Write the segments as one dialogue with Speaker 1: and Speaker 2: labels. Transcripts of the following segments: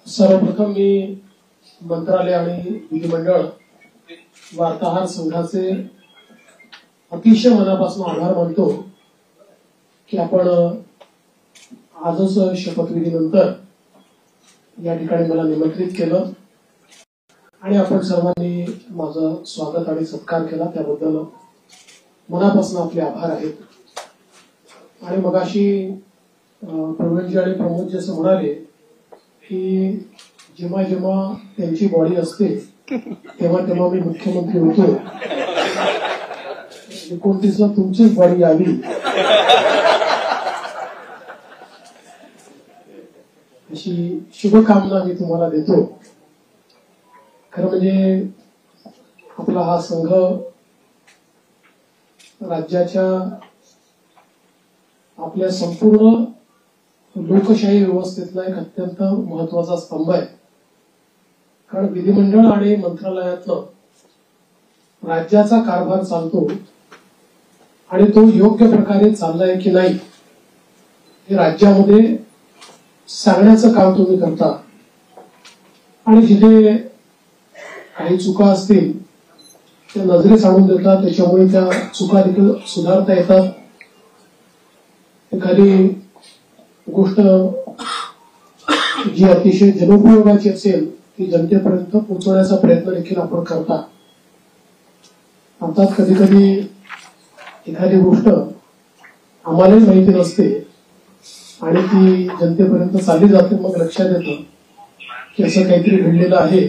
Speaker 1: सर्वप्रथम मी मंत्रालय आणि विधिमंडळ वार्ताहर संघाचे अतिशय मनापासून आभार मानतो की आपण आजच शपथविधीनंतर या ठिकाणी मला निमंत्रित केलं आणि आपण सर्वांनी माझं स्वागत आणि सत्कार केला, त्याबद्दल मनापासून आपले आभार आहेत. आणि मगाशी प्रवीणजी आणि प्रमोदजी असं म्हणाले की जेव्हा जेव्हा त्यांची बॉडी असते तेव्हा तेव्हा मी मुख्यमंत्री होतो, 29ला तुमचीच बॉडी यावी अशी शुभकामना मी तुम्हाला देतो. खरं म्हणजे आपला हा संघ राज्याच्या आपल्या संपूर्ण लोकशाही व्यवस्थेतला एक अत्यंत महत्वाचा स्तंभ आहे. कारण विधिमंडळ आणि मंत्रालयातलं राज्याचा कारभार चालतो आणि तो योग्य प्रकारे चाललाय की नाही हे राज्यामध्ये सांगण्याचं काम तुम्ही करता. आणि जिथे काही चुका असतील त्या नजरेस आणून देतात, त्याच्यामुळे त्या चुका देखील सुधारता येतात. एखादी गोष्ट जी अतिशय जनोपयोगाची असेल ती जनतेपर्यंत पोहोचवण्याचा प्रयत्न देखील आपण करता. अर्थात कधी कधी एखादी गोष्ट आम्हालाही माहिती नसते आणि ती जनतेपर्यंत चालली जाते, मग लक्षात येतं की असं काहीतरी घडलेलं आहे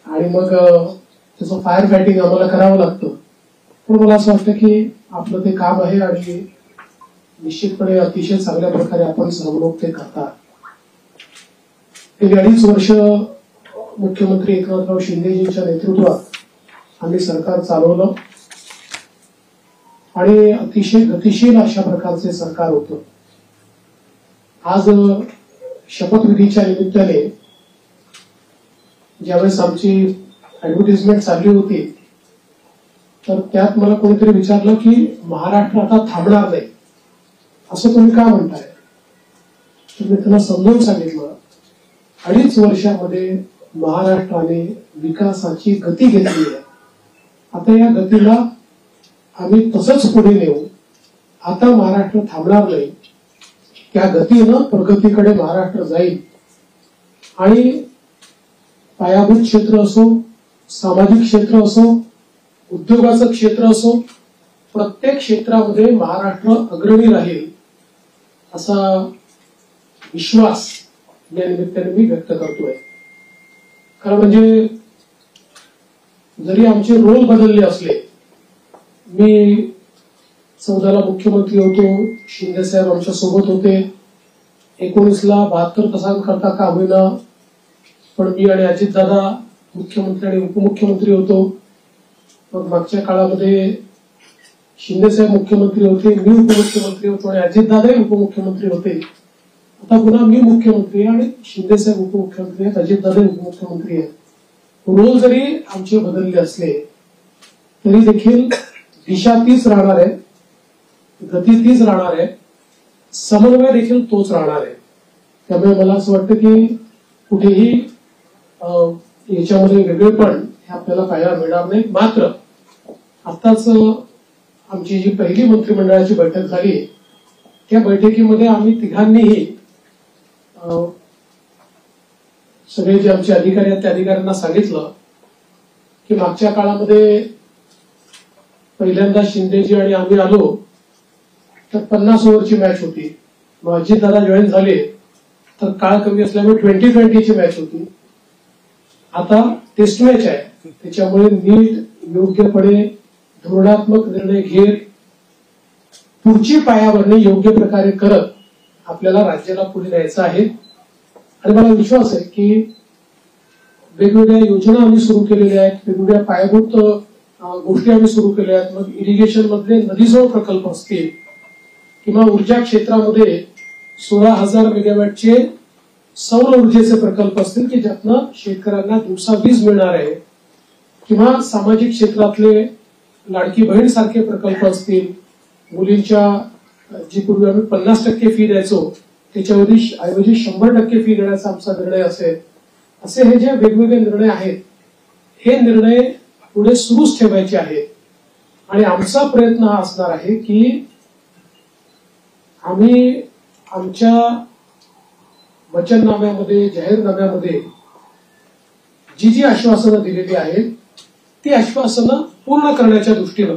Speaker 1: आणि मग त्याचं फायर फायटिंग आम्हाला करावं लागतं. पण मला असं वाटतं की आपलं ते काम आहे आणि निश्चितपणे अतिशय चांगल्या प्रकारे आपण सर्व लोक ते करतात. गेली 2.5 वर्ष मुख्यमंत्री एकनाथराव शिंदेजींच्या नेतृत्वात आम्ही सरकार चालवलं आणि अतिशय गतिशील अशा प्रकारचे सरकार होतं. आज शपथविधीच्या निमित्ताने ज्यावेळेस आमची ऍडव्हर्टाइजमेंट चालली होती तर त्यात मला कोणीतरी विचारलं की महाराष्ट्र आता थांबणार नाही असं तुम्ही का म्हणताय. तर मी त्यांना समजावून सांगितलं 2.5 वर्षामध्ये महाराष्ट्राने विकासाची गती घेतली आहे. आता या गतीला आम्ही तसंच पुढे नेऊ. आता महाराष्ट्र थांबणार नाही, त्या गतीनं प्रगतीकडे महाराष्ट्र जाईल. आणि पायाभूत क्षेत्र असो, सामाजिक क्षेत्र असो, उद्योगाचं क्षेत्र असो, प्रत्येक क्षेत्रामध्ये महाराष्ट्र अग्रणी राहील असा विश्वास या निमित्ताने मी व्यक्त करतोय. खरं म्हणजे जरी आमचे रोल बदलले असले, मी 14ला मुख्यमंत्री होतो, शिंदे साहेब आमच्या सोबत होते, 19ला 72 तासांकरता का होईना पण मी आणि अजितदादा मुख्यमंत्री आणि उपमुख्यमंत्री होतो. मग मागच्या काळामध्ये शिंदे साहेब मुख्यमंत्री होते, मी उपमुख्यमंत्री होतो आणि अजितदादाही उपमुख्यमंत्री होते. आता पुन्हा मी मुख्यमंत्री आहे आणि शिंदे साहेब उपमुख्यमंत्री आहेत, अजितदादाही उपमुख्यमंत्री आहेत. रोल जरी आमचे बदलले असले तरी देखील दिशा तीच राहणार आहे, गती तीच राहणार आहे, समन्वय देखील तोच राहणार आहे. त्यामुळे मला असं वाटतं की कुठेही याच्यामध्ये वेगळेपण हे आपल्याला पाहायला मिळणार नाही. मात्र आताच आमची जी पहिली मंत्रिमंडळाची बैठक झाली त्या बैठकीमध्ये आम्ही तिघांनीही सगळे जे आमचे अधिकारी आहेत त्या अधिकाऱ्यांना सांगितलं की मागच्या काळामध्ये पहिल्यांदा शिंदेजी आणि आम्ही आलो तर 50 ओव्हरची मॅच होती. मग अजितदादा जॉईन झाले तर काळ कमी असल्यामुळे 20-20ची मॅच होती. आता टेस्ट मॅच आहे, त्याच्यामुळे नीट योग्यपणे धोरणात्मक निर्णय घेत पुढची पायाभरणी योग्य प्रकारे करत आपल्याला राज्याला पुढे न्यायचं आहे. आणि मला विश्वास आहे की वेगवेगळ्या योजना आम्ही सुरू केलेल्या आहेत, वेगवेगळ्या पायाभूत गोष्टी आम्ही सुरू केल्या आहेत. मग इरिगेशन मधले नदीजोड प्रकल्प असतील किंवा ऊर्जा क्षेत्रामध्ये 16,000 मेगावॅटचे सौर ऊर्जेचे प्रकल्प असतील की ज्यातनं शेतकऱ्यांना दिवसा वीज मिळणार आहे, किंवा सामाजिक क्षेत्रातले लाडकी बहीण सारखे प्रकल्प असतील, मुलींच्या जी पूर्वी आम्ही 50% फी द्यायचो त्याच्याऐवजी 100% फी देण्याचा आमचा निर्णय असेल, असे हे जे वेगवेगळे निर्णय आहेत, हे निर्णय पुढे सुरूच ठेवायचे आहेत. आणि आमचा प्रयत्न हा असणार आहे की आम्ही आमच्या वचननाम्यामध्ये, जाहीरनाम्यामध्ये जी जी आश्वासनं दिलेली आहेत ती आश्वासनं पूर्ण करण्याच्या दृष्टीनं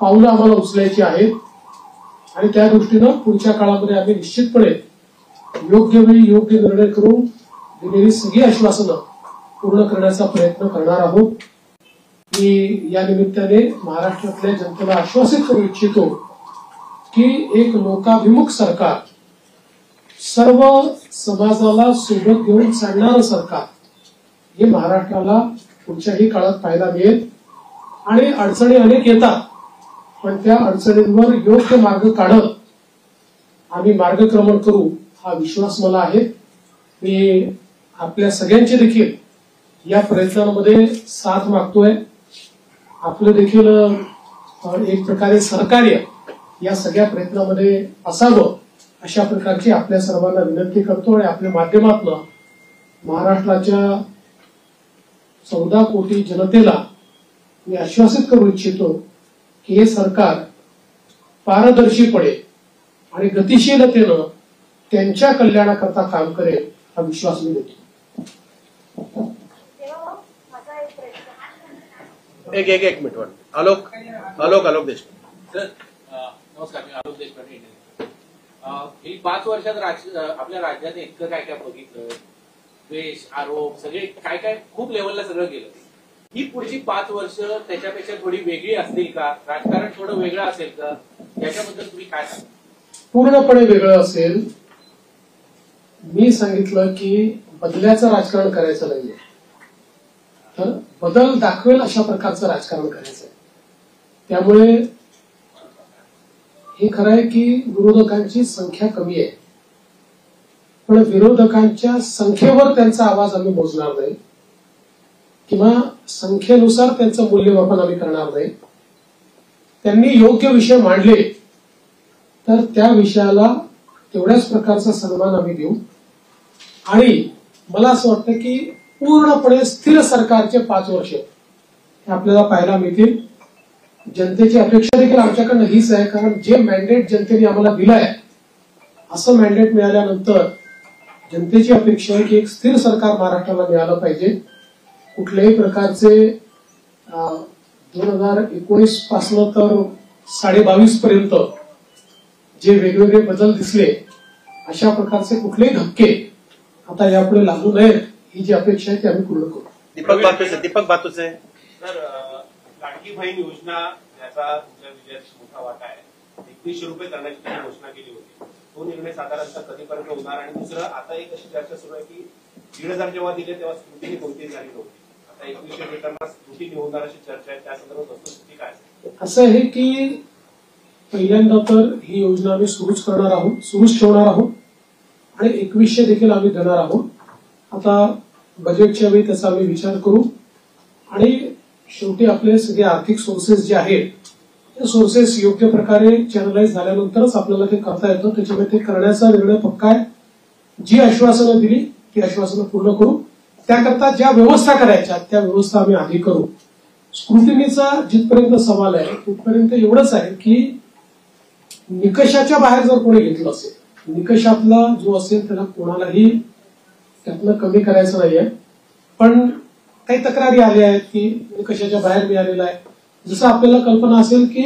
Speaker 1: पावलं आम्हाला उचलायची आहेत. आणि त्या दृष्टीनं पुढच्या काळामध्ये आम्ही निश्चितपणे योग्य वेळी योग्य निर्णय करून दिलेली सगळी आश्वासनं पूर्ण करण्याचा प्रयत्न करणार आहोत. मी या निमित्ताने महाराष्ट्रातल्या जनतेला आश्वासित करू इच्छितो की एक लोकाभिमुख सरकार, सर्व समाजाला सोबत घेऊन चालणारं सरकार हे महाराष्ट्राला पुढच्याही काळात पाहायला मिळेल. आणि अडचणी अनेक येतात, पण त्या अडचणींवर योग्य मार्ग काढत आम्ही मार्गक्रमण करू हा विश्वास मला आहे. मी आपल्या सगळ्यांची देखील या प्रयत्नांमध्ये साथ मागतोय. आपलं देखील एक प्रकारे सहकार्य या सगळ्या प्रयत्नामध्ये असावं अशा प्रकारची आपल्या सर्वांना विनंती करतो. आणि आपल्या माध्यमातून महाराष्ट्राच्या 14 कोटी जनतेला मी आश्वासित करू इच्छितो की हे सरकार पारदर्शीपणे आणि गतिशीलतेनं त्यांच्या कल्याणाकरता काम करेल हा विश्वास मी देतो.
Speaker 2: एक मिनिट आलोक देशमुख.
Speaker 3: सर नमस्कार, मी आलोक देशपांडे. ही 5 वर्षात आपल्या राज्याने इतकं काय काय बघितलं, द्वेष, आरोप, सगळे काय काय खूप लेवलला सगळं गेलं. ही पुढची 5 वर्ष त्याच्यापेक्षा थोडी वेगळी असतील का? राजकारण थोडं वेगळं असेल का? याच्याबद्दल तुम्ही काय सांगा?
Speaker 1: पूर्णपणे वेगळं असेल. मी सांगितलं की बदल्याचं राजकारण करायचं नाहीये, तर बदल दाखवेल अशा प्रकारचं राजकारण करायचंय. त्यामुळे हे खरं आहे की विरोधकांची संख्या कमी आहे, पण विरोधकांच्या संख्येवर त्यांचा आवाज आम्ही मोजणार नाही किंवा संख्येनुसार त्यांचं मूल्यमापन आम्ही करणार नाही. त्यांनी योग्य विषय मांडले तर त्या विषयाला तेवढ्याच प्रकारचा सन्मान आम्ही देऊ. आणि मला असं वाटतं की पूर्णपणे स्थिर सरकारचे 5 वर्ष हे आपल्याला पाहायला मिळतील. जनतेची अपेक्षा देखील आमच्याकडनं हीच आहे, कारण जे मॅन्डेट जनतेने आम्हाला दिलं आहे, असं मॅन्डेट मिळाल्यानंतर जनतेची अपेक्षा आहे की एक स्थिर सरकार महाराष्ट्राला मिळालं पाहिजे. कुठल्याही प्रकारचे 2019 पासून तर 22.5 पर्यंत जे वेगवेगळे बदल दिसले, अशा प्रकारचे कुठलेही धक्के आता यापुढे लागू नयेत ही जी अपेक्षा आहे ती आम्ही पूर्ण करू.
Speaker 2: दीपक बातूचे.
Speaker 4: सर, लाडकी बहीण योजना याचा तुमच्या विजयात मोठा वाटा आहे. 2100 रुपये करण्याची त्यांनी घोषणा केली होती. तो निर्णय साधारणतः कधीपर्यंत होणार? आणि दुसरं, आता एक अशी चर्चा सुरू आहे की 1,500 जेव्हा दिले तेव्हा स्क्रुटिनी कोणतीही झाली नव्हती. आता 2100 देताना स्क्रुटिनी होणार अशी चर्चा आहे. त्या संदर्भात वस्तुस्थिती काय आहे?
Speaker 1: असं आहे की पहिल्यांदा तर ही योजना आम्ही सुरूच ठेवणार आहोत आणि 2100 देखील आम्ही देणार आहोत. आता बजेटच्या वेळी त्याचा आम्ही विचार करू. आणि शेवटी आपले सगळे आर्थिक सोर्सेस जे आहेत ते सोर्सेस योग्य प्रकारे चॅनलाइज झाल्यानंतरच आपल्याला ते करता येतं. त्याच्यामुळे ते करण्याचा निर्णय पक्का आहे. जी आश्वासनं दिली ती आश्वासनं पूर्ण करू. त्याकरता ज्या व्यवस्था करायच्या त्या व्यवस्था आम्ही आधी करू. स्क्रुटिनीचा जिथपर्यंत सवाल आहे तिथपर्यंत एवढंच आहे की निकषाच्या बाहेर जर कोणी घेतलं असेल, निकषातला जो असेल त्याला कोणालाही त्यातनं कमी करायचं नाहीये. पण काही तक्रारी आल्या आहेत की निकषाच्या बाहेर मिळालेला आहे. जसं आपल्याला कल्पना असेल की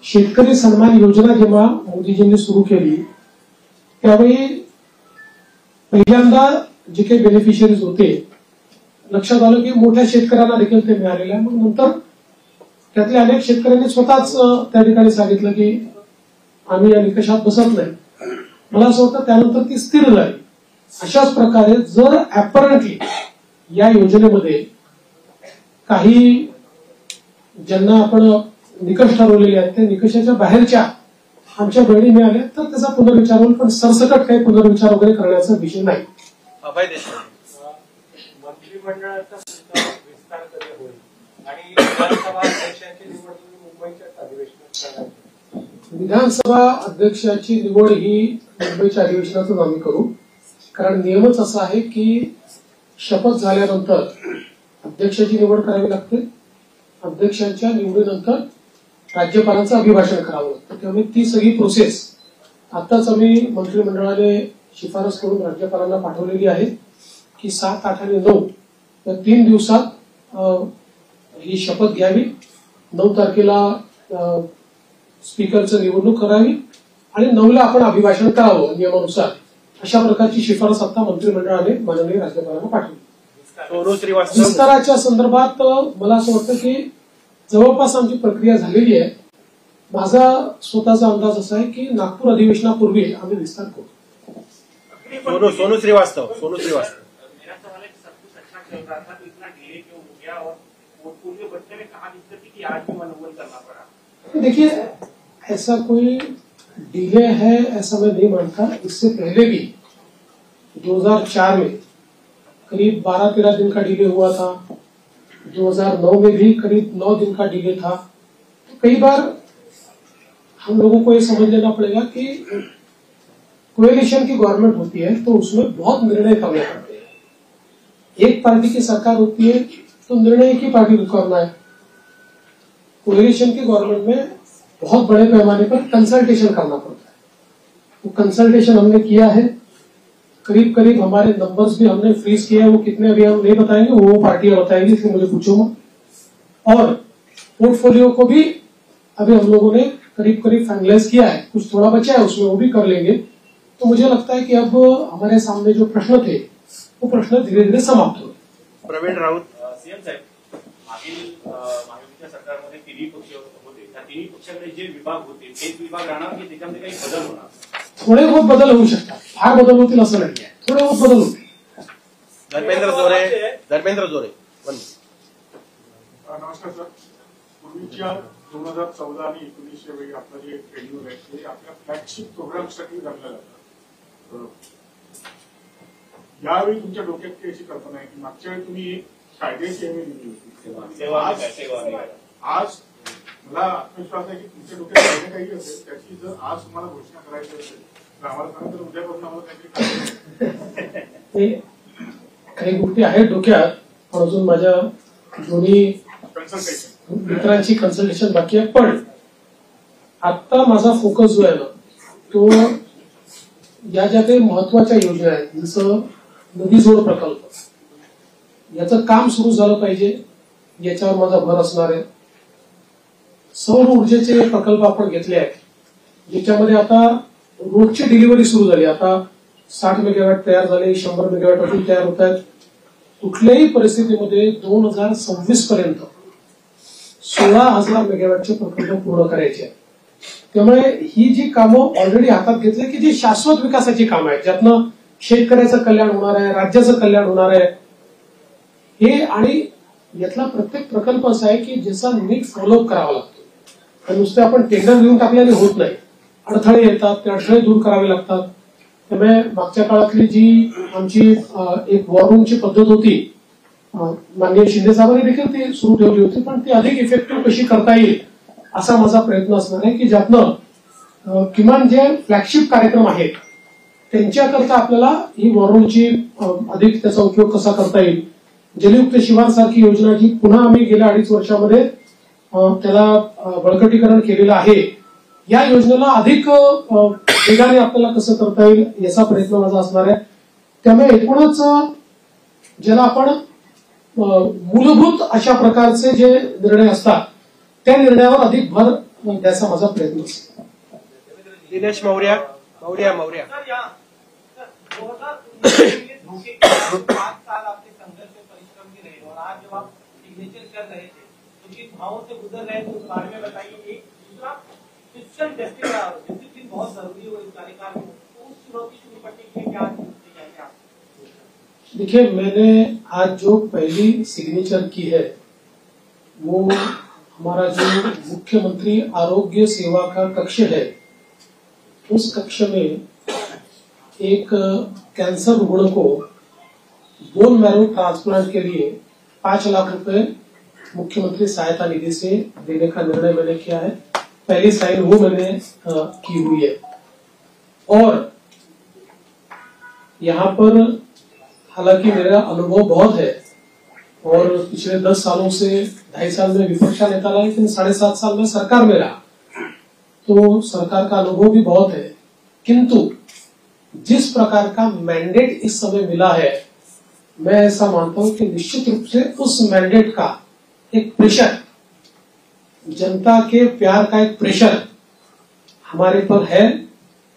Speaker 1: शेतकरी सन्मान योजना जेव्हा मोदीजींनी सुरू केली त्यावेळी पहिल्यांदा जे काही बेनिफिशियरीज होते लक्षात आलं की मोठ्या शेतकऱ्यांना देखील ते मिळालेलं आहे. मग नंतर त्यातल्या अनेक शेतकऱ्यांनी स्वतःच त्या ठिकाणी सांगितलं की आम्ही या निकषात बसत नाही. मला असं वाटतं त्यानंतर ती स्थिर झाली. अशाच प्रकारे जर ऍपरंटली या योजनेमध्ये काही ज्यांना आपण निकष ठरवलेले आहेत त्या निकषाच्या बाहेरच्या आमच्या बहिणी मिळाल्या तर त्याचा पुनर्विचार होईल, पण सरसकट काही पुनर्विचार वगैरे करण्याचा विषय नाही.
Speaker 2: अभय देशमुख.
Speaker 4: मंत्रिमंडळाचा विस्तार कधी होईल आणि विधानसभा अध्यक्षांची निवड मुंबईच्या अधिवेशनात करणार?
Speaker 1: विधानसभा अध्यक्षाची निवड ही मुंबईच्या अधिवेशनातून आम्ही करू. कारण नियमच असा आहे की शपथ झाल्यानंतर अध्यक्षाची निवड करावी लागते. अध्यक्षांच्या निवडीनंतर राज्यपालांचं अभिभाषण करावं लागतं. त्यामुळे ती सगळी प्रोसेस आताच आम्ही मंत्रिमंडळाने शिफारस करून राज्यपालांना पाठवलेली आहे की 7, 8 आणि 9 या 3 दिवसात ही शपथ घ्यावी. 9 तारखेला स्पीकरचं निवडणूक करावी आणि 9ला आपण अभिभाषण करावं नियमानुसार. अशा प्रकारची शिफारस आता मंत्रिमंडळाने माननीय राज्यपालांना पाठवली.
Speaker 2: सोनू श्रीवास्तव.
Speaker 1: विस्ताराच्या संदर्भात मला असं वाटतं की जवळपास आमची प्रक्रिया झालेली आहे. माझा स्वतःचा अंदाज असा आहे की नागपूर अधिवेशनापूर्वी आम्ही विस्तार करू.
Speaker 2: सोनू श्रीवास्तव. सोनू श्रीवास्तव.
Speaker 3: मेरा सवाल है कि सब कुछ अच्छा चल रहा था तो इतना डिले क्यों हो गया, और पोर्टफोलियो बढ़ने में कहाँ दिक्कत थी कि आज भी मनोबल करना पड़ा?
Speaker 1: देखिए, ऐसा कोई डिले है ऐसा मैं नहीं मानता. इससे पहले भी 2004 में करीब 12-13 दिन का डिले हुआ था. 2009 में भी करीब 9 दिन का डिले था. तो कई बार हम लोगों को ये समझ लेना पड़ेगा कि कोएलिशन की गवर्नमेंट होती है तो उसमें बहुत निर्णय करने पड़ते हैं. एक पार्टी की सरकार होती है तो निर्णय एक ही पार्टी को करना है. कोएलिशन की गवर्नमेंट में बहुत बड़े पैमाने पर कंसल्टेशन करना पड़ता है. वो कंसल्टेशन हमने किया है. करीब करीब हमारे नंबर्स भी हमने फ्रीज किए हैं. वो कितने अभी हम नहीं बताएंगे, वो पार्टियां बताएंगी, इसलिए मुझे पूछो मत. और पोर्टफोलियो को भी अभी हम लोगों ने करीब करीब फाइनलाइज किया है. कुछ थोड़ा बचा है उसमें, वो भी कर लेंगे. तो मुझे लगता है कि अब हमारे सामने जो प्रश्न थे वो प्रश्न धीरे धीरे समाप्त हुए.
Speaker 2: प्रवीण राऊत.
Speaker 4: सीएम साहेब, मागील महायुतीच्या सरकारमध्ये तिन्ही पक्ष होते. त्या तिन्ही पक्षाकडे जे विभाग होते तेच विभाग राहणार की त्याच्यामध्ये काही बदल होणार?
Speaker 1: थोडे बहुत बदल होऊ शकतात. फार बदल होतील असं नाही. थोडे बहुत बदल होतील.
Speaker 2: धर्मेंद्र जोरे. धर्मेंद्र जोरे.
Speaker 5: नमस्कार सर. पूर्वीच्या 2014 आणि 19 वेळी आपलं जे शेड्यूल आहे ते आपल्या फ्लॅगशिप प्रोग्रामसाठी धरलं जातं. यावेळी तुमच्या डोक्यात काही अशी कल्पना आहे की मागच्या वेळी तुम्ही एक कायद्याची हमी दिली होती. आज मला आत्मविश्वास आहे की तुमच्या डोक्यात कायदे काही असेल त्याची जर आज तुम्हाला घोषणा करायची असेल तर आम्हाला सांगा, तर उद्यापासून आम्हाला काहीतरी
Speaker 1: काही गोष्टी आहेत डोक्यात, पण अजून माझ्या दोन्ही
Speaker 5: कन्सल्टेशन
Speaker 1: मित्रांची कन्सल्टेशन बाकी आहे. पण आता माझा फोकस जो आहे ना तो या ज्या काही महत्वाच्या योजना आहेत, जसं नदी जोड प्रकल्प, याचं काम सुरू झालं पाहिजे याच्यावर माझा भर असणार आहे. सौर ऊर्जेचे प्रकल्प आपण घेतले आहेत ज्याच्यामध्ये आता रोजची डिलिव्हरी सुरू झाली. आता 60 मेगावॅट तयार झाले, 100 मेगावॅट अजून तयार होत आहेत. कुठल्याही परिस्थितीमध्ये 2026 पर्यंत 16,000 मेगावॅटचे प्रकल्प पूर्ण करायचे आहेत. त्यामुळे ही जी कामं ऑलरेडी हातात घेतली की जी शाश्वत विकासाची कामं आहेत, ज्यातनं शेतकऱ्याचं कल्याण होणार आहे, राज्याचं कल्याण होणार आहे. हे आणि यातला प्रत्येक प्रकल्प असा आहे की ज्याचा नीट फॉलोअप करावा लागतो. आणि नुसते आपण टेंडर घेऊन टाकल्याने होत नाही. अडथळे येतात, ते अडथळे दूर करावे लागतात. त्यामुळे मागच्या काळातली जी आमची एक वॉररूमची पद्धत होती, माननीय शिंदे साहेबांनी देखील ती सुरू ठेवली होती, पण ती अधिक इफेक्टिव्ह कशी करता येईल असा माझा प्रयत्न असणार आहे की ज्यातनं किमान जे फ्लॅगशिप कार्यक्रम आहेत त्यांच्याकरता आपल्याला ही वॉररूमची अधिक त्याचा उपयोग कसा करता येईल. जलयुक्त शिवार सारखी योजना जी पुन्हा आम्ही गेल्या 2.5 वर्षामध्ये त्याला बळकटीकरण केलेलं आहे, या योजनेला अधिक वेगाने आपल्याला कसं करता येईल याचा प्रयत्न माझा असणार आहे. त्यामुळे एकूणच ज्याला आपण मूलभूत अशा प्रकारचे जे निर्णय असतात त्या निर्णयावर अधिक भर द्यायचा माझा प्रयत्न असतो.
Speaker 2: दिनेश मौर्या. मौर्या. मौर्या.
Speaker 6: 5 साल आपके संघर्ष से परिश्रम भी रहे और आज जब आप सिग्नेचर कर रहे थे तो किन भावों से गुजर रहे थे उस बारे में बताइए. एक दूसरा फिजिकल डिसिप्लिन बहुत जरूरी है इस कार्यकाल में, तो उस चुनौती से निपटने के लिए क्या जाएंगे आप?
Speaker 1: देखिए, मैंने आज जो पहली सिग्नेचर की है वो हमारा जो मुख्यमंत्री आरोग्य सेवा का कक्ष है, उस कक्ष में एक कैंसर रुग्ण को बोन मैरो ट्रांसप्लांट के लिए 5 लाख रुपए मुख्यमंत्री सहायता निधि से देने का निर्णय मैंने किया है. पहली साइन वो मैंने की हुई है. और यहाँ पर हालांकि मेरा अनुभव बहुत है और पिछले 10 सालों से 2.5 साल में विपक्ष का नेता रहा, लेकिन 7.5 साल में सरकार में रहा, तो सरकार का अनुभव भी बहुत है। किंतु जिस प्रकार का मैंडेट इस समय मिला है, मैं ऐसा मानता हूं कि निश्चित रूप से उस मैंडेट का एक प्रेशर, जनता के प्यार का एक प्रेशर हमारे पर है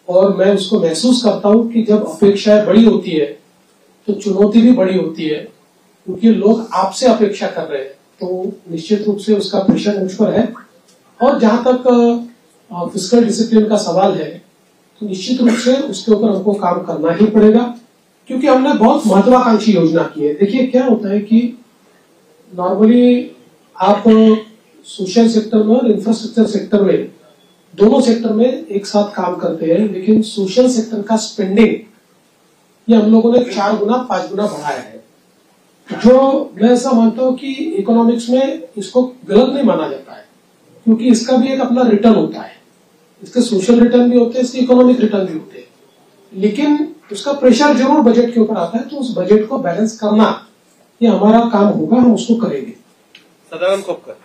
Speaker 1: और मैं उसको महसूस करता हूं कि जब अपेक्षाएं बड़ी होती है तो चुनौती भी बड़ी होती है, क्योंकि लोग आपसे अपेक्षा कर रहे हैं, तो निश्चित रूप से उसका प्रेशर मुझ पर है। और जहां तक फिस्कल डिसिप्लिन का सवाल है, तो निश्चित रूप से उसके ऊपर हमको काम करना ही पड़ेगा, क्योंकि हमने बहुत महत्वाकांक्षी योजना की है। देखिए क्या होता है कि नॉर्मली आप सोशल सेक्टर में और इंफ्रास्ट्रक्चर सेक्टर में, दोनों सेक्टर में एक साथ काम करते हैं, लेकिन सोशल सेक्टर का स्पेंडिंग ये हम लोगों ने 4 गुना 5 गुना बढ़ाया है, जो मैं ऐसा मानता हूं कि इकोनॉमिक्स में इसको गलत नहीं माना जाता है, क्योंकि इसका भी एक अपना रिटर्न होता है, इसके सोशल रिटर्न भी होते हैं, इसके इकोनॉमिक रिटर्न भी होते हैं, लेकिन उसका प्रेशर जरूर बजट के ऊपर आता है। तो उस बजट को बैलेंस करना ये हमारा काम होगा, हम उसको करेंगे।
Speaker 2: सदानंद खोपकर.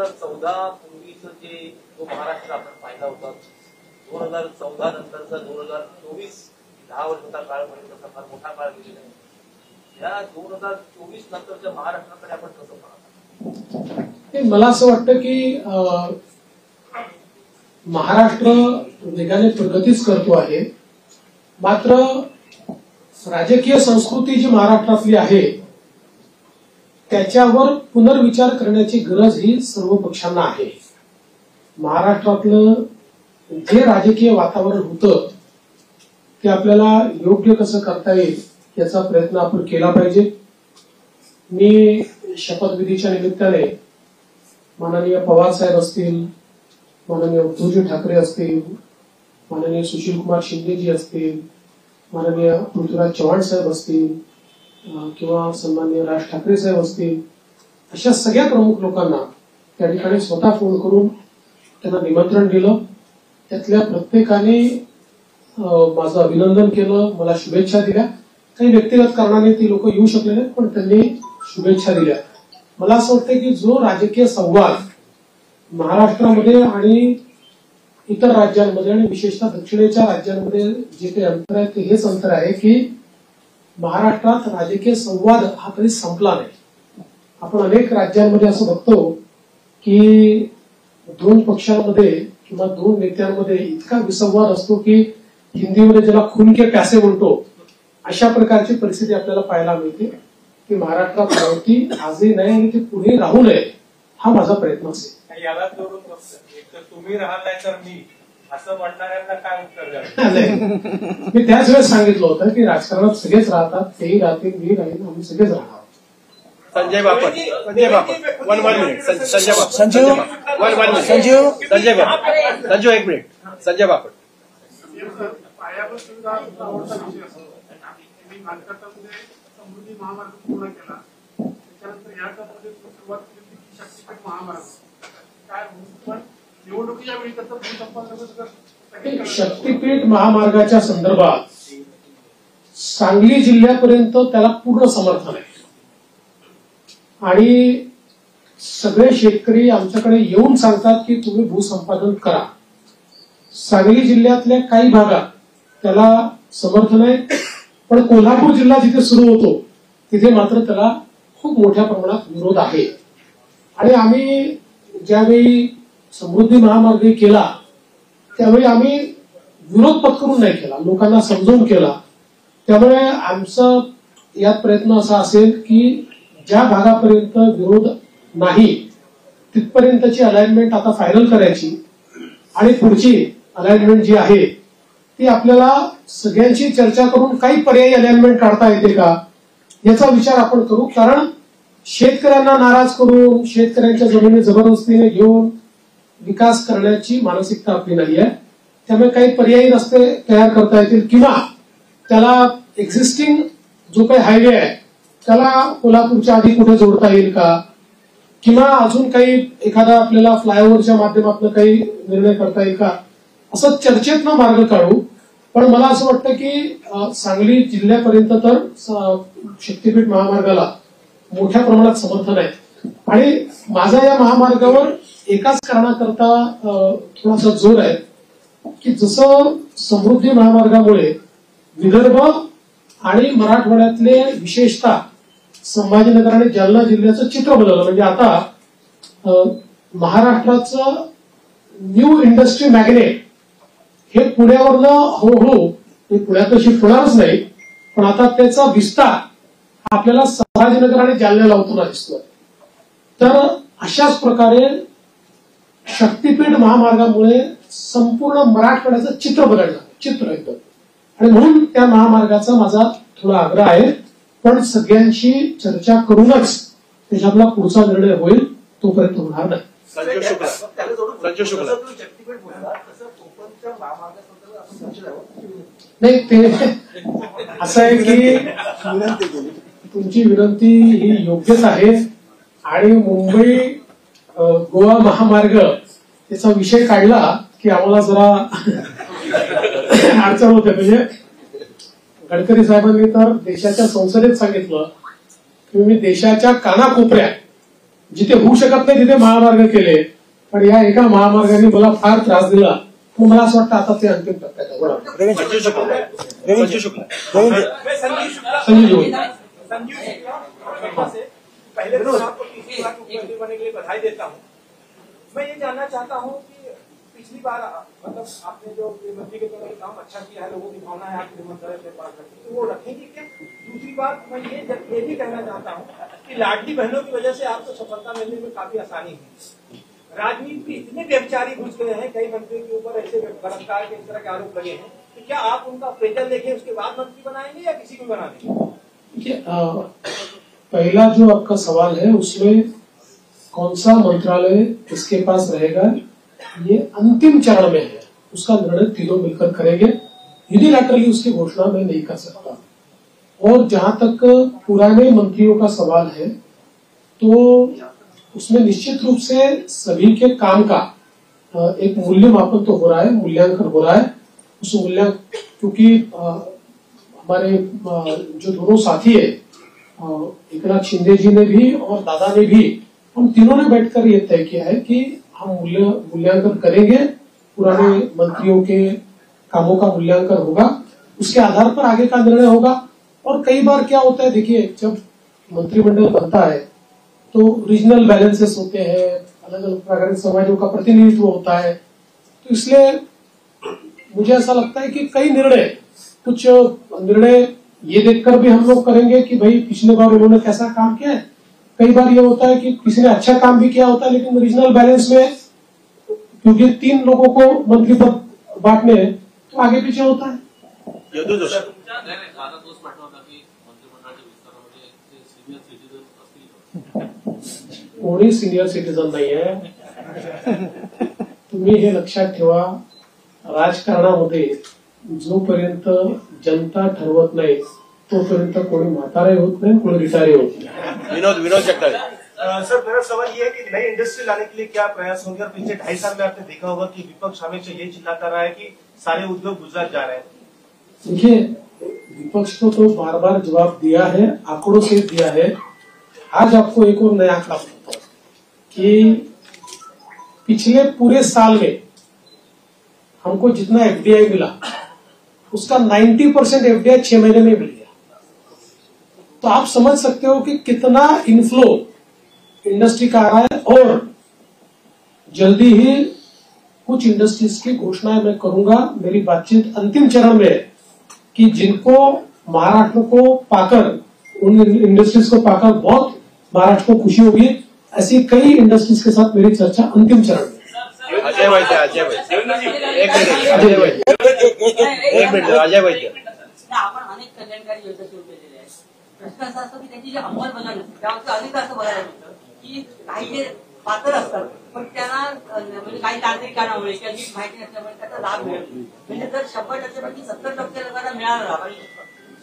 Speaker 6: पूर्वीचं जे जो महाराष्ट्र आपण पाहिला होता, 2014 नंतरचा 2024 10 वर्षाचा काळ पर्यंतचा फार मोठा काळ गेलेला आहे. या 2024 नंतरच्या महाराष्ट्राकडे आपण कसं पाहता?
Speaker 1: मला असं वाटतं की महाराष्ट्र वेगाने प्रगतीच करतो आहे, मात्र राजकीय संस्कृती जी महाराष्ट्रातली आहे त्याच्यावर पुनर्विचार करण्याची गरज ही सर्व पक्षांना आहे. महाराष्ट्रातलं जे राजकीय वातावरण होतं ते आपल्याला योग्य कसं करता येईल याचा प्रयत्न आपण केला पाहिजे. मी शपथविधीच्या निमित्ताने माननीय पवार साहेब असतील, माननीय उद्धवजी ठाकरे असतील, माननीय सुशीलकुमार शिंदेजी असतील, माननीय पृथ्वीराज चव्हाण साहेब असतील किंवा सन्माननीय राज ठाकरे साहेब असतील, अशा सगळ्या प्रमुख लोकांना त्या ठिकाणी स्वतः फोन करून त्यांना निमंत्रण दिलं. त्यातल्या प्रत्येकाने माझं अभिनंदन केलं, मला शुभेच्छा दिल्या. काही व्यक्तिगत कारणाने ती लोक येऊ शकले नाहीत, पण त्यांनी शुभेच्छा दिल्या. मला असं वाटतं की जो राजकीय संवाद महाराष्ट्रामध्ये आणि इतर राज्यांमध्ये आणि विशेषतः दक्षिणेच्या राज्यांमध्ये जे काही अंतर आहे ते हेच अंतर आहे की महाराष्ट्रात राजकीय संवाद हा कधी संपला नाही. आपण अनेक राज्यांमध्ये असं बघतो की 2 पक्षांमध्ये किंवा 2 नेत्यांमध्ये इतका विसंवाद असतो की हिंदीमध्ये ज्याला खून के प्यासे म्हणतो, अशा प्रकारची परिस्थिती आपल्याला पाहायला मिळते. की महाराष्ट्रात राहती आजही नाही आणि ते पुढे राहू नये, हा माझा प्रयत्न असेल.
Speaker 6: याला जोडून एक तर तुम्ही राहताय तर मी असं म्हणणाऱ्यांना काय उत्तर द्याल?
Speaker 1: मी त्याच वेळेस सांगितलं होतं की राजकारणात सगळेच राहतात, तेही राहतील, मी राहील, आम्ही सगळेच राहणार.
Speaker 2: Sanjay Bapat. Sanjay Bapat. One minute. Sanjay Bapat.
Speaker 7: Sanju.
Speaker 2: One minute.
Speaker 7: Sanju.
Speaker 2: Sanjay Bapat. Sanju एक मिनिट. संजय बापट.
Speaker 5: पायाभूत सुविधा आवडता विषय असतो. मी मालकामध्ये समृद्धी महामार्ग पूर्ण केला, त्याच्यानंतर या टप्प्यामध्ये सुरुवात केली शक्तीपीठ महामार्ग. काय पण निवडणुकीच्या वेळी त्याचं भूसंपादन
Speaker 1: शक्तीपीठ महामार्गाच्या संदर्भात सांगली जिल्ह्यापर्यंत त्याला पूर्ण समर्थन आहे आणि सगळे शेतकरी आमच्याकडे येऊन सांगतात की तुम्ही भूसंपादन करा. सांगली जिल्ह्यातल्या काही भागात त्याला समर्थन आहे, पण कोल्हापूर जिल्हा जिथे सुरू होतो तिथे मात्र त्याला खूप मोठ्या प्रमाणात विरोध आहे. आणि आम्ही ज्यावेळी समृद्धी महामार्ग केला त्यावेळी आम्ही विरोध पत्करून नाही केला, लोकांना समजावून केला. त्यामुळे आमचा यात प्रयत्न असा असेल की ज्या भागापर्यंत विरोध नाही तिथपर्यंतची अलाइनमेंट आता फायनल करायची आणि पुढची अलाइनमेंट जी आहे ती आपल्याला सगळ्यांची चर्चा करून काही पर्यायी अलाइनमेंट काढता येते का याचा विचार आपण करू. कारण शेतकऱ्यांना नाराज करून शेतकऱ्यांच्या जमिनी जबरदस्तीने घेऊन विकास करण्याची मानसिकता आपली नाही आहे. त्यामुळे काही पर्यायी रस्ते तयार करता येतील किंवा त्याला एक्झिस्टिंग जो काही हायवे आहे त्याला कोल्हापूरच्या आधी कुठे जोडता येईल का, किंवा अजून काही एखादा आपल्याला फ्लायओव्हरच्या माध्यमातून काही निर्णय करता येईल का, असं चर्चेतनं मार्ग काढू. पण मला असं वाटतं की सांगली जिल्ह्यापर्यंत तर शक्तीपीठ महामार्गाला मोठ्या प्रमाणात समर्थन आहे आणि माझा या महामार्गावर एकाच कारणाकरता थोडासा जोर आहे की जसं समृद्धी महामार्गामुळे विदर्भ आणि मराठवाड्यातले विशेषतः संभाजीनगर आणि जालना जिल्ह्याचं चित्र बदललं. म्हणजे आता महाराष्ट्राचं न्यू इंडस्ट्री मॅग्नेट हे पुण्यावरनं हळूहळू पुण्यात शिफ्ट होणारच नाही, पण आता त्याचा विस्तार आपल्याला संभाजीनगर आणि जालन्याला होताना दिसतोय. तर अशाच प्रकारे शक्तीपीठ महामार्गामुळे संपूर्ण मराठवाड्याचं चित्र बदललं, चित्र एकदम. आणि म्हणून त्या महामार्गाचा माझा थोडा आग्रह आहे, पण सगळ्यांशी चर्चा करूनच त्याच्यातला पुढचा निर्णय होईल, तोपर्यंत होणार नाही.
Speaker 2: संजय शुक्ला. संजय शुक्ला.
Speaker 1: नाही ते असं आहे की तुमची विनंती ही योग्यच आहे आणि मुंबई गोवा महामार्ग याचा विषय काढला की आम्हाला जरा अडचण होते. म्हणजे गडकरी साहेबांनी तर देशाच्या संसदेत सांगितलं की मी देशाच्या कानाकोपऱ्यात जिथे होऊ शकत नाही तिथे महामार्ग केले, पण या एका महामार्गाने मला फार त्रास दिला. मला असं वाटतं आता ते अंतिम टप्प्यात आहे.
Speaker 2: संजय शुक्ला. संजय शुक्ला.
Speaker 6: संजीव शुक्ला से पहले तो आपको तीसरी बार मुख्यमंत्री बनने के लिए बधाई देता हूँ. मैं ये जानना चाहता हूँ कि पिछली बार मतलब आपने जो मंत्री के तौर पर काम अच्छा किया है, लोगों की भावना है आपके मंत्रालय के पास रखी, तो वो रखेंगे क्या? दूसरी बात मैं ये भी कहना चाहता हूँ कि लाडली बहनों की वजह से आपको सफलता मिलने में काफी आसानी है. राजनीति में इतने व्यभिचारी घुस गए हैं, कई मंत्रियों के ऊपर ऐसे बलात्कार के इस तरह के आरोप लगे हैं, तो क्या आप उनका अप्रेजल देखें उसके बाद मंत्री बनाएंगे या किसी को बना देंगे?
Speaker 1: पहला जो आपका सवाल है उसमें कौन सा मंत्रालय किसके पास रहेगा ये अंतिम चरण में है, उसका निर्णय तीनों मिलकर करेंगे. यूनिलैटरली उसकी घोषणा मैं नहीं कर सकता. और जहां तक पुराने मंत्रियों का सवाल है तो उसमें निश्चित रूप से सभी के काम का एक मूल्यमापन तो हो रहा है, मूल्यांकन हो रहा है. उस मूल्यांकन क्योंकि हमारे जो दोनों साथी है एकनाथ शिंदे जी ने भी और दादा ने भी, हम तीनों ने बैठकर ये तय किया है कि हम मूल्यांकन करेंगे, पुराने मंत्रियों के कामों का मूल्यांकन होगा, उसके आधार पर आगे का निर्णय होगा. और कई बार क्या होता है, देखिए जब मंत्रिमंडल बनता है तो रीजनल बैलेंसेस होते हैं, अलग अलग प्रकार के समाजों का प्रतिनिधित्व होता है. तो इसलिए मुझे ऐसा लगता है कि कुछ निर्णय ये देखकर भी हम लोग करेंगे कि भाई पिछले बार उन्होंने कैसा काम किया है. कई बार ये होता है कि किसी ने अच्छा काम भी किया होता है लेकिन रीजनल बैलेंस में क्योंकि 3 लोगों को मंत्री पद बांटने हैं तो आगे पीछे होता है. कोणी सिनियर सिटीजन नाही आहे. तुम्ही हे लक्षात ठेवा, राजकारणामध्ये जोपर्यंत जनता ठरवत नाही तोपर्यंत कोणी म्हातारे होत नाही, कोणी रिटायर होत नाही.
Speaker 2: विनोद जगताप.
Speaker 4: सर मेरा सवाल ये है कि नई इंडस्ट्री लाने के लिए क्या प्रयास होंगे? और पिछले 2.5 साल में आपने देखा होगा कि विपक्ष हमेशा ये चिल्लाता रहा है कि सारे उद्योग गुजरात जा रहे हैं.
Speaker 1: देखिए विपक्ष को तो बार बार जवाब दिया है, आंकड़ों से दिया है. आज आपको एक और नया आंकड़ा बताता हूं कि पिछले पूरे साल में हमको जितना एफडीआई मिला उसका 90% एफडीआई 6 महीने में मिल गया. तो आप समझ सकते हो कि कितना इनफ्लो इंडस्ट्री का आ रहा है. और जल्दी ही कुछ इंडस्ट्रीज की घोषणाएं मैं करूंगा. मेरी बातचीत अंतिम चरण में है कि जिनको महाराष्ट्र को पाकर, उन इंडस्ट्रीज को पाकर बहुत महाराष्ट्र को खुशी होगी, ऐसी कई इंडस्ट्रीज के साथ मेरी चर्चा अंतिम चरण में.
Speaker 2: अजय वैद्य. अजय वैद्य.
Speaker 7: आपण अनेक कल्याणकारी योजना सुरू केलेल्या आहेत. प्रश्न असा असतो की त्याची जी अंमलबजावणी त्यावर अधिक असं बघायला मिळतं की काही जे पात्र असतात पण त्यांना म्हणजे काही तांत्रिक कारणामुळे किंवा नीट माहिती नसल्यामुळे त्याचा लाभ मिळत नाही. म्हणजे जर 100% पैकी 70% लोकांना मिळाला आणि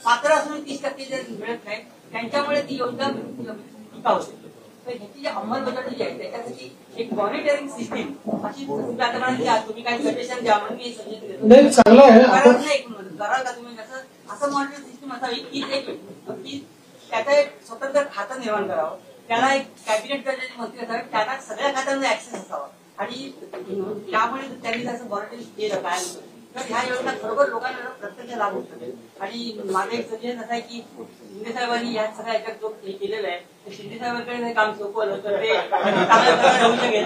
Speaker 7: पात्र असून 30% जे मिळत नाही त्यांच्यामुळे ती योजना टिकाऊ होते. तर ह्याची जी अंमलबजावणी जी आहे त्याच्यासाठी एक मॉनिटरिंग सिस्टीम अशी तुम्ही आता म्हणाल की तुम्ही काही सजेशन द्या म्हणून मी सजेशन देतो.
Speaker 1: नाही, चांगलं आहे. आपण
Speaker 7: कराल का तुम्ही असं मॉनिटरिंग सिस्टीम असावी की त्याचं एक स्वतंत्र खातं निर्माण करावं, त्याला एक कॅबिनेट दर्जाचे मंत्री असावे, त्यांना सगळ्या खात्यांना ऍक्सेस असावा आणि त्यामुळे त्यांनी त्याचं मॉनिटरिंग केलं काय तर ह्या योजना खरोखर लोकांना प्रत्यक्ष लाभ होऊ शकेल. आणि माझं एक सजेशन असं आहे की शिंदे साहेबांनी या सगळ्या याच्यात जो हे केलेलं आहे ते शिंदे साहेबांकडे हे काम सोपवलं तर ते चांगल्या प्रकारे होऊ शकेल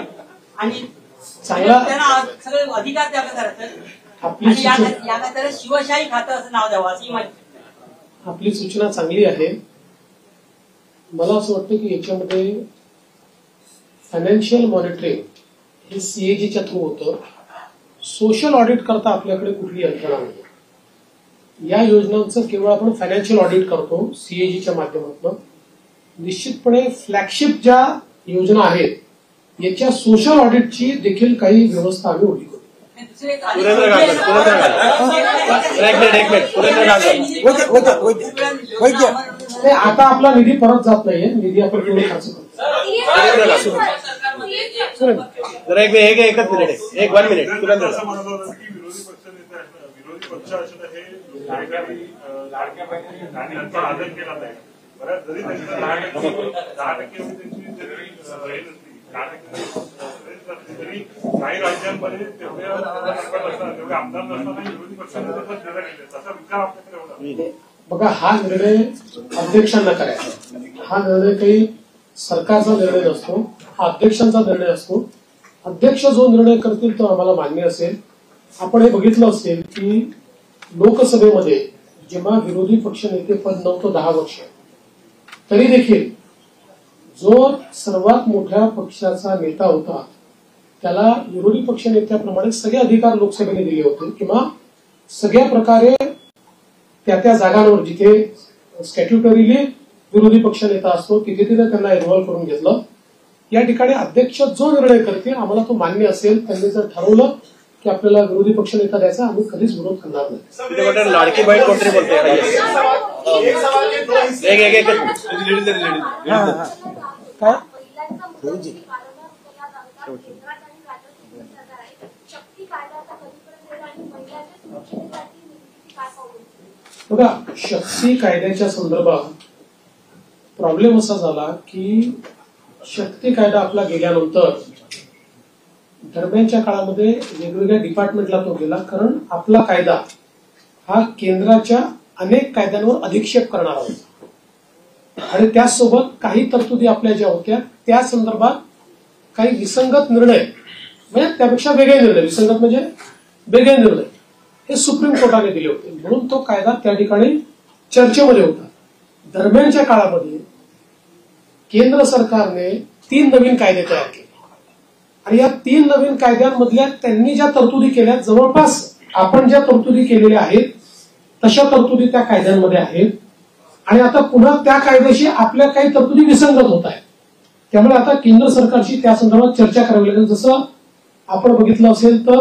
Speaker 7: आणि त्यांना सगळे अधिकार द्यावे करायचं आणि या खात्याला शिवशाही खातं असं नाव द्यावं अशी माझी
Speaker 1: आपली सूचना चांगली आहे. मला असं वाटतं की याच्यामध्ये फायनान्शियल मॉनिटरिंग हे सीएजीच्या थ्रू होतं. सोशल ऑडिट करता आपल्याकडे कुठली यंत्रणा नाही. या योजनांचं केवळ आपण फायनान्शियल ऑडिट करतो सीएजीच्या माध्यमातून. निश्चितपणे फ्लॅगशिप ज्या योजना आहेत याच्या सोशल ऑडिटची देखील काही व्यवस्था आम्ही उभी करू. आता आपला निधी परत जात नाहीये, निधी आपण पूर्ण खर्च करतो.
Speaker 2: एकच मिनिट, एक 1 मिनिट.
Speaker 5: असं म्हणत होतं की विरोधी पक्ष असून हे लाडक्या बहिणींचा आदर केला नाही. बऱ्याच जरी त्यांच्या 10% त्यांची जरी राहील असली 10% तरी काही राज्यांमध्ये तेवढे आमदार नसताना विरोधी पक्षांना तसंच निर्णय घेतले. तसा विचार आपल्याकडे होता.
Speaker 1: बघा, हा निर्णय अध्यक्षांना करायचा. हा निर्णय काही सरकारचा निर्णय नसतो, हा अध्यक्षांचा निर्णय असतो. अध्यक्ष जो निर्णय करतील तो आम्हाला मान्य असेल. आपण हे बघितलं असेल की लोकसभेमध्ये जेव्हा विरोधी पक्ष नेते पद नव्हतं 10 वर्ष, तरी देखील जो सर्वात मोठ्या पक्षाचा नेता होता त्याला विरोधी पक्ष नेत्याप्रमाणे सगळे अधिकार लोकसभेने दिले होते किंवा सगळ्या प्रकारे त्या जागांवर जिथे स्टॅट्युटरीली विरोधी पक्ष नेता असतो तिथे त्यांना इन्व्हॉल्व्ह करून घेतलं. या ठिकाणी अध्यक्ष जो निर्णय करतील आम्हाला तो मान्य असेल. त्यांनी जर ठरवलं की आपल्याला विरोधी पक्ष नेता द्यायचा, आम्ही कधीच विरोध करणार नाही.
Speaker 2: लाडकी बहीण कोणतरी बोलते
Speaker 1: बघा, शक्ती कायद्याच्या संदर्भात प्रॉब्लेम असा झाला की शक्ती कायदा आपला गेल्यानंतर दरम्यानच्या काळामध्ये वेगवेगळ्या डिपार्टमेंटला तो गेला, कारण आपला कायदा हा केंद्राच्या अनेक कायद्यांवर अधिक्षेप करणारा होता आणि त्याचसोबत काही तरतुदी आपल्या ज्या होत्या त्या संदर्भात काही विसंगत निर्णय, म्हणजे त्यापेक्षा वेगळे निर्णय, विसंगत म्हणजे वेगळे निर्णय हे सुप्रीम कोर्टाने दिले होते. म्हणून तो कायदा त्या ठिकाणी चर्चेमध्ये होता. दरम्यानच्या काळामध्ये केंद्र सरकारने 3 नवीन कायदे तयार केले आणि या 3 नवीन कायद्यांमधल्या त्यांनी ज्या तरतुदी केल्या जवळपास आपण ज्या तरतुदी केलेल्या आहेत तशा तरतुदी त्या कायद्यांमध्ये आहेत आणि आता पुन्हा त्या कायद्याशी आपल्या काही तरतुदी विसंगत होत आहेत. त्यामुळे आता केंद्र सरकारशी त्या संदर्भात चर्चा करावी लागेल. जसं आपण बघितलं असेल तर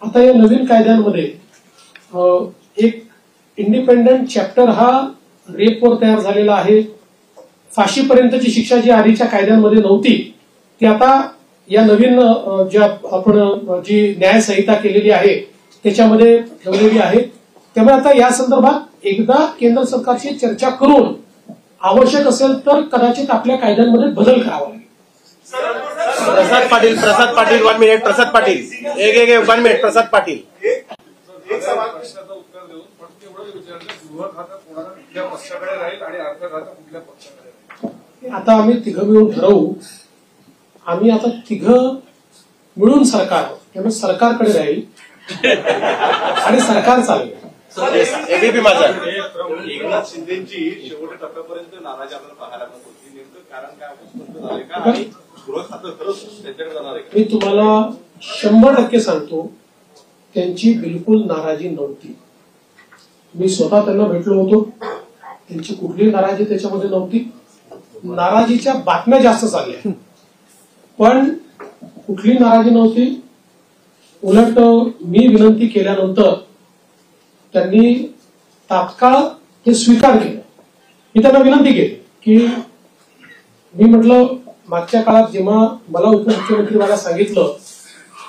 Speaker 1: आता या नवीन कायद्यांमध्ये एक इंडिपेंडंट चॅप्टर हा रेपवर तयार झालेला आहे. फाशीपर्यंतची शिक्षा जी आधीच्या कायद्यांमध्ये नव्हती ती आता या नवीन ज्या आपण जी न्यायसंहिता केलेली आहे त्याच्यामध्ये ठेवलेली आहे. त्यामुळे आता या संदर्भात एकदा केंद्र सरकारशी चर्चा करून आवश्यक असेल तर कदाचित आपल्या कायद्यांमध्ये बदल करावा लागेल.
Speaker 2: प्रसाद पाटील 1 मिनिट. प्रसाद पाटील एक 1 मिनिट. प्रसाद पाटील
Speaker 5: एक सवाल प्रश्नाचं उत्तर देऊन फक्त एवढं विचारलं, गृह खातं कोणाला कुठल्या पक्षाकडे राहील आणि अर्थ खातं कुठल्या पक्षाकडे राहील?
Speaker 1: आता आम्ही तिघं मिळून ठरवू. आम्ही आता तिघं मिळून सरकार, त्यामुळे सरकारकडे राहील आणि सरकार चालेल.
Speaker 2: एबीपी माझा.
Speaker 4: एकनाथ शिंदेची शेवटच्या टप्प्यापर्यंत नाराजी आपल्याला पाहायला मिळत होती. नेमकं कारण काय स्पष्ट झालंय का आणि गृह खातं खरंच त्यांच्याकडे जाणार आहे का?
Speaker 1: मी तुम्हाला 100% सांगतो त्यांची बिलकुल नाराजी नव्हती. मी स्वतः त्यांना भेटलो होतो. त्यांची कुठलीही नाराजी त्याच्यामध्ये नव्हती. नाराजीच्या बातम्या जास्त चालल्या पण कुठली नाराजी नव्हती. उलट मी विनंती केल्यानंतर त्यांनी तात्काळ ते स्वीकार केलं. मी त्यांना विनंती केली की मी म्हटलं मागच्या काळात जेव्हा मला उपमुख्यमंत्री मला सांगितलं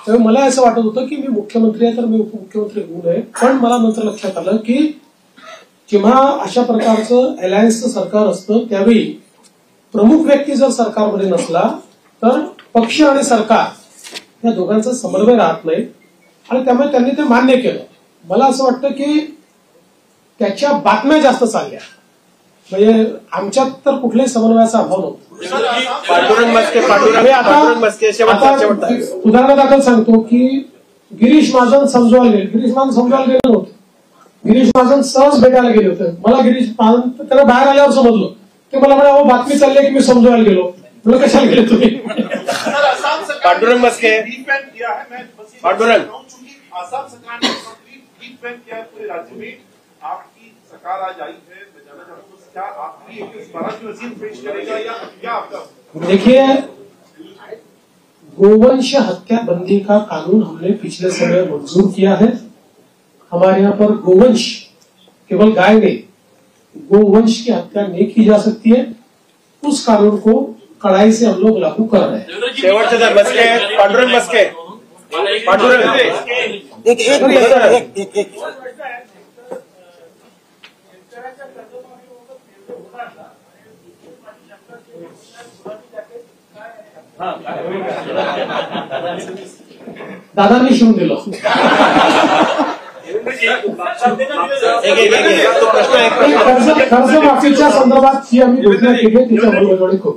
Speaker 1: तेव्हा मला असं वाटत होतं की मी मुख्यमंत्री आहे तर मी उपमुख्यमंत्री होऊ नये, पण मला नंतर लक्षात आलं की जेव्हा अशा प्रकारचं अलायन्सचं सरकार असतं त्यावेळी प्रमुख व्यक्ती जर सरकारमध्ये नसला तर पक्ष आणि सरकार या दोघांचा समन्वय राहत नाही आणि त्यामुळे त्यांनी ते मान्य केलं. मला असं वाटतं की त्याच्या बातम्या जास्त चालल्या, म्हणजे आमच्यात तर कुठल्याही समन्वयाचा अभाव नव्हता.
Speaker 2: पांडुरंग मस्के
Speaker 1: आता उदाहरणादाखल सांगतो की गिरीश महाजन समजवायला गेले. गिरीश महाजन समजवायला गेले नव्हते, गिरीश महाजन सहज भेटायला गेले होते. मला गिरीश महाजन त्याला बाहेर आल्यावर समजलं ते मला म्हणे बातमी चालली की मी समजवायला गेलो. मला कशाला गेले तुम्ही?
Speaker 2: पांडुरंग मस्के पांडुरंग
Speaker 5: आसाम सरकार ने कंप्लीट बैन किया है पूरे राज्य में. आपकी सरकार आज आई है, मैं जानना चाहूंगा क्या आपकी एक महाराष्ट्र वसीम पेश करेगा या क्या आपका?
Speaker 1: देखिए, गोवंश हत्या बंदी का कानून हमने पिछले समय मंजूर किया है. हमारे यहाँ पर गोवंश केवल गाय नहीं, गोवंश की हत्या नहीं की जा सकती है. उस कानून को कड़ाई से हम लोग लागू कर रहे हैं.
Speaker 2: शेवटचे जर मस्के पांडुरंग मस्के पांडुरंग एक
Speaker 1: दादांनी शिवून दिलं. कर्जमाफीच्या संदर्भात जी आम्ही घोषणा केली तिच्या अंमलबजावणी करू.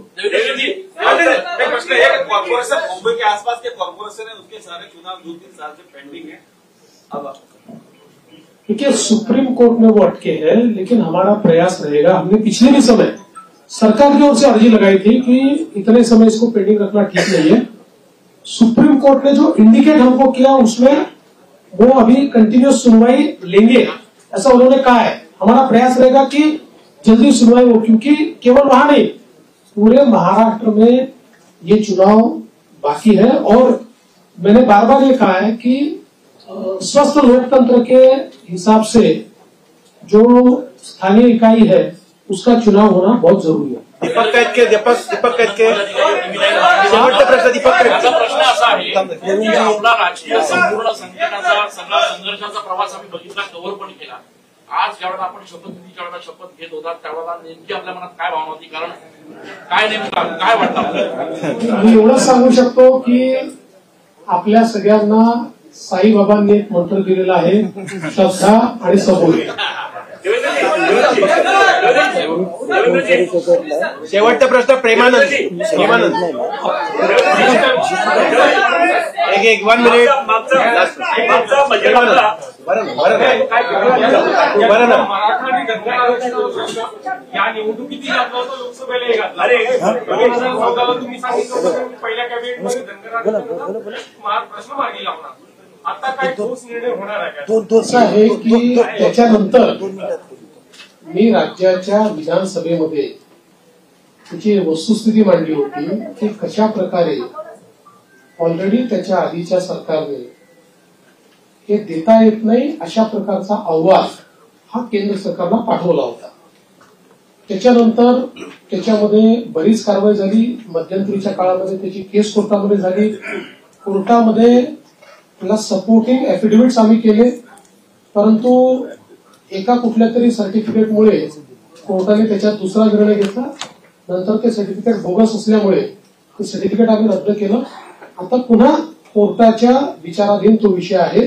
Speaker 8: कॉर्पोरेशन मुंबई के आसपास के कॉर्पोरेशन है, उसके सारे चुनाव 2-3 साल से पेंडिंग है. अब
Speaker 1: देखिए, सुप्रीम कोर्ट में वो अटके हैं, लेकिन हमारा प्रयास रहेगा. हमने पिछले भी समय सरकार की ओर से अर्जी लगाई थी कि इतने समय इसको पेंडिंग रखना ठीक नहीं है. सुप्रीम कोर्ट ने जो इंडिकेट हमको किया उसमें वो अभी कंटिन्यूस सुनवाई लेंगे ऐसा उन्होंने कहा है. हमारा प्रयास रहेगा कि जल्दी सुनवाई हो, क्योंकि केवल वहां नहीं पूरे महाराष्ट्र में ये चुनाव बाकी है. और मैंने बार बार ये कहा है कि स्वस्थ लोकतंत्र के हिसाब से जो स्थानीय इकाई है उसका चुनाव होना बहुत जरूरी है.
Speaker 2: दीपक कैतके शेवटचा प्रश्न दीपक कैतके.
Speaker 9: प्रश्न असा आहे की आपला राजकीय संपूर्ण संघटनाचा सगळा संघर्षाचा प्रवास आम्ही बघितला, कव्हर पण केला. आज ज्यावेळेला आपण शपथविधीच्या वेळेला शपथ घेत होता त्यावेळेला नेमकी आपल्या मनात काय भावना होती, कारण काय नेमकं काय वाटतं?
Speaker 1: मी एवढंच सांगू शकतो की आपल्या सगळ्यांना साईबाबांनी एक मंत्र दिलेला आहे, श्रद्धा आणि सबुरी.
Speaker 2: शेवटचा प्रश्न प्रेमानंद एक 1 मिनिट. बरं ना
Speaker 6: या निवडणुकीतील लोकसभेला येतात तुम्ही सांगितलं पहिल्या कॅबिनेटमध्ये धनगरांना प्रश्न मार्गी लावणार. आता काय ठोस निर्णय होणार आहे?
Speaker 1: असं आहे की त्याच्यानंतर मी राज्याच्या विधानसभेमध्ये त्याची वस्तुस्थिती मांडली होती की कशा प्रकारे ऑलरेडी त्याच्या आधीच्या सरकारने हे देता येत नाही अशा प्रकारचा अहवाल हा केंद्र सरकारला पाठवला होता. त्याच्यानंतर त्याच्यामध्ये बरीच कारवाई झाली. मध्यंतरीच्या काळामध्ये त्याची केस कोर्टामध्ये झाली. कोर्टामध्ये त्याला सपोर्टिंग एफिडेव्हिट्स आम्ही केले, परंतु एका कुठल्या तरी सर्टिफिकेटमुळे कोर्टाने त्याच्यात दुसरा निर्णय घेतला. नंतर ते सर्टिफिकेट बोगस असल्यामुळे ते सर्टिफिकेट आम्ही रद्द केलं. आता पुन्हा कोर्टाच्या विचाराधीन तो विषय आहे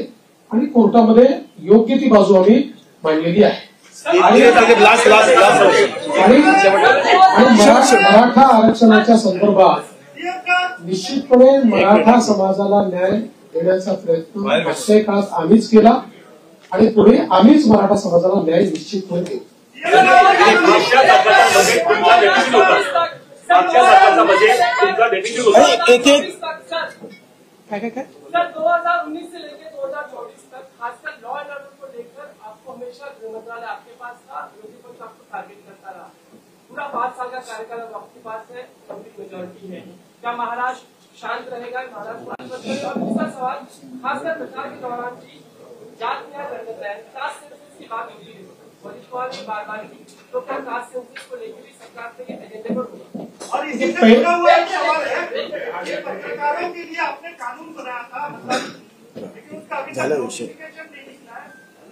Speaker 1: आणि कोर्टामध्ये योग्य ती बाजू आम्ही मांडलेली आहे. आणि मराठा आरक्षणाच्या संदर्भात निश्चितपणे मराठा समाजाला न्याय देण्याचा प्रयत्न मागच्या काळात आम्हीच केला आणि पुढे आम्हीच मराठा समाजाला न्याय निश्चितपणे देऊ.
Speaker 6: सर 2019 से लेकर 2024 तक खासकर लॉ एंड ऑर्डर को लेकर आपको हमेशा मंत्रालय आपके पास था, विरोधी पक्ष आपको टारगेट करता रहा. पूरा 5 साल का कार्यकाल आपके पास है, मेजोरिटी है. क्या महाराष्ट्र शांत रहेगा? महाराष्ट्र. और दूसरा सवाल, खासकर प्रचार के दौरान की जात न्याय लड़ता है, 50 से की बात होती है. वरिष्ठों ने बार-बार की, तो क्या कास्ट सेंसस को लेकर भी सरकार के एजेंडे पर होगा?
Speaker 10: और इसी से जुड़ा हुआ एक सवाल है, ये पत्रकारों के लिए आपने कानून बनाया था, लेकिन उसका अभी तक नोटिफिकेशन नहीं निकला है,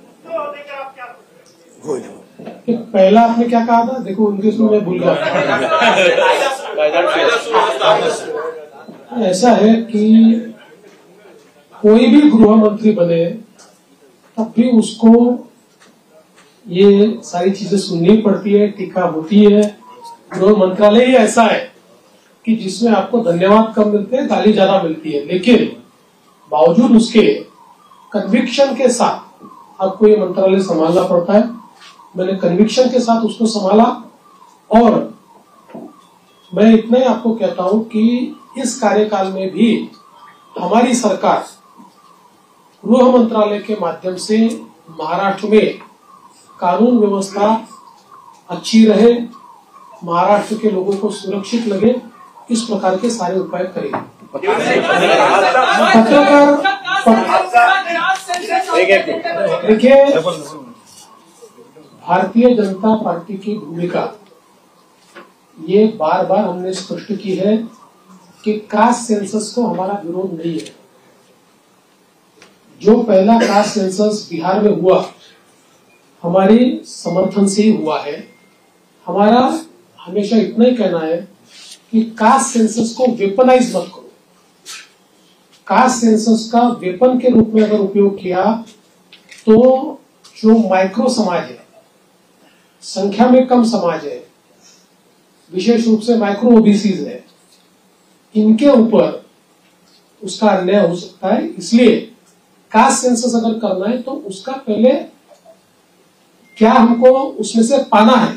Speaker 10: उसको लेकर आप क्या सोच रहे हैं?
Speaker 1: पहला आपने क्या कहा था? देखो इंग्लिश में मैं भूल गया। ऐसा है कि कोई भी गृह मंत्री बने तब भी उसको ये सारी चीजें सुननी पड़ती है, टीका होती है। गृह मंत्रालय ही ऐसा है कि जिसमें आपको धन्यवाद कम मिलते हैं, गाली ज्यादा मिलती है, लेकिन बावजूद उसके कन्विक्शन के साथ आपको ये मंत्रालय संभालना पड़ता है। मैंने कन्विक्शन के साथ उसको संभाला और मैं इतना ही आपको कहता हूं कि इस कार्यकाल में भी हमारी सरकार गृह मंत्रालय के माध्यम से महाराष्ट्र में कानून व्यवस्था अच्छी रहे, महाराष्ट्र के लोगों को सुरक्षित लगे, इस प्रकार के सारे उपाय करेंगे। देखिए, भारतीय जनता पार्टी की भूमिका ये बार बार हमने स्पष्ट की है कि कास्ट सेंसस को हमारा विरोध नहीं है। जो पहला कास्ट सेंसस बिहार में हुआ हमारे समर्थन से ही हुआ है। हमारा हमेशा इतना ही कहना है कि कास्ट सेंसस को वेपनाइज मत करो। कास्ट सेंसस का वेपन के रूप में अगर उपयोग किया तो जो माइक्रो समाज है, संख्या में कम समाज है, विशेष रूप से माइक्रो ओबीसीज है, इनके ऊपर उसका अन्याय हो सकता है। इसलिए कास्ट सेंसस अगर करना है तो उसका पहले क्या हमको उसमें से पाना है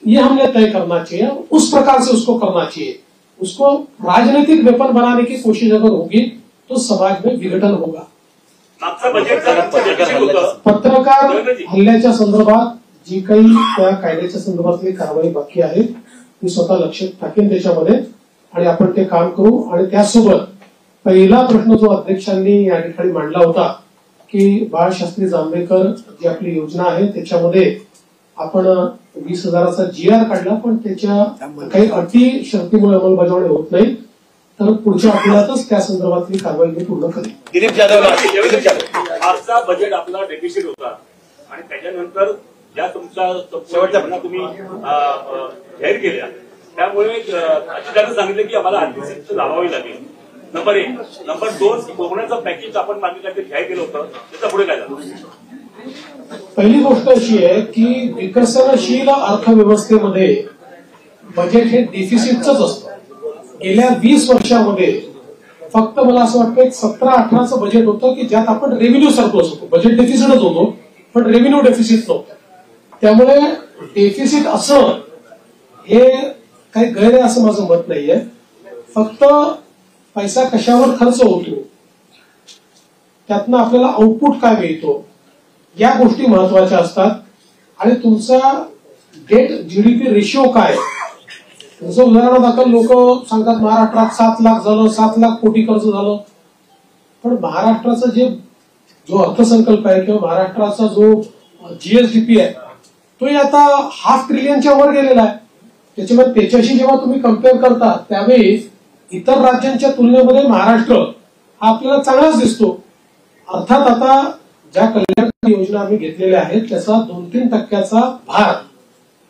Speaker 1: ये हमने तय करना चाहिए, उस प्रकार से उसको करना चाहिए। उसको राजनीतिक वेपन बनाने की कोशिश अगर होगी तो समाज में विघटन होगा। पत्रकार हल्ल्याच्या संदर्भात जी काही त्या कायद्याच्या संदर्भातली कारवाई बाकी आहे मी स्वतः लक्ष टाकेन त्याच्यामध्ये आणि आपण ते काम करू। आणि त्यासोबत पहिला प्रश्न जो अध्यक्षांनी या ठिकाणी मांडला होता की बाळशास्त्री जांभेकर जी आपली योजना आहे त्याच्यामध्ये आपण 20,000चा GR काढला, पण त्याच्या काही अटी शर्तीमुळे अंमलबजावणी होत नाही, तर पुढच्या आठवड्यातच त्या संदर्भातली कारवाई मी पूर्ण करेन।
Speaker 11: दिलीप जाधव, आजचा बजेट आपला डेफिसिट होता आणि त्याच्यानंतर ज्या तुमचा शेवटच्या तुम्ही जाहीर केल्या त्यामुळे अधिकाऱ्यांनी सांगितलं की आम्हाला आर्थिक लावावी लागेल। नंबर 1, नंबर 2, कोरोनाचं पॅकेज आपण मागितलं ते जाहीर केलं होतं, त्याचा पुढे काय झालं?
Speaker 1: पहिली गोष्ट अशी आहे की विकसनशील अर्थव्यवस्थेमध्ये बजेट हे डेफिसिटच असतं। गेल्या 20 वर्षामध्ये फक्त मला असं वाटतं एक 17-18चं बजेट होतं की ज्यात आपण रेव्हेन्यू सरप्लस होतो, बजेट डेफिसिटच होतो पण रेव्हेन्यू डेफिसिट नव्हतं। त्यामुळे डेफिसिट असं हे काही गैर आहे असं माझं मत नाहीये। फक्त पैसा कशावर खर्च होतो त्यातनं आपल्याला आउटपुट काय मिळतो या गोष्टी महत्वाच्या असतात। आणि तुमचा डेट जीडीपी रेशिओ काय, जसं उदाहरणादाखल लोक सांगतात महाराष्ट्रात 7 लाख झालं, 7 लाख कोटी कर्ज झालं, पण महाराष्ट्राचा जो अर्थसंकल्प आहे किंवा महाराष्ट्राचा जो जीएसडीपी आहे तो आता ½ ट्रिलियनच्या वर गेलेला आहे। त्याच्यामुळे त्याच्याशी जेव्हा तुम्ही कम्पेअर करता त्यावेळी इतर राज्यांच्या तुलनेमध्ये महाराष्ट्र हा आपल्याला चांगलाच दिसतो। अर्थात आता ज्या कल्याणकारी योजना आम्ही घेतलेल्या आहेत त्याचा 2-3% भार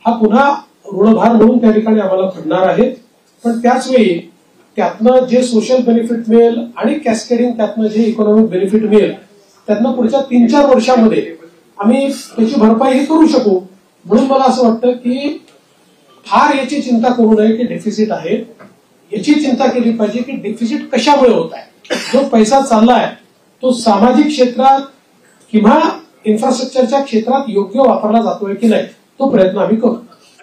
Speaker 1: हा पुन्हा ऋणभार म्हणून त्या ठिकाणी आम्हाला पडणार आहे, पण त्याचवेळी त्यातनं जे सोशल बेनिफिट मिळेल आणि कॅस्केडिंग त्यातनं जे इकॉनॉमिक बेनिफिट मिळेल त्यातनं पुढच्या 3-4 वर्षामध्ये आम्ही त्याची भरपाई करू शकू। म्हणून मला असं वाटतं की फार याची चिंता करू नये की डेफिसिट आहे, याची चिंता केली पाहिजे की डेफिसिट कशामुळे होत आहे। जो पैसा चाललाय तो सामाजिक क्षेत्रात किंवा इन्फ्रास्ट्रक्चरच्या क्षेत्रात योग्य वापरला जातोय की नाही तो प्रयत्न आम्ही करू।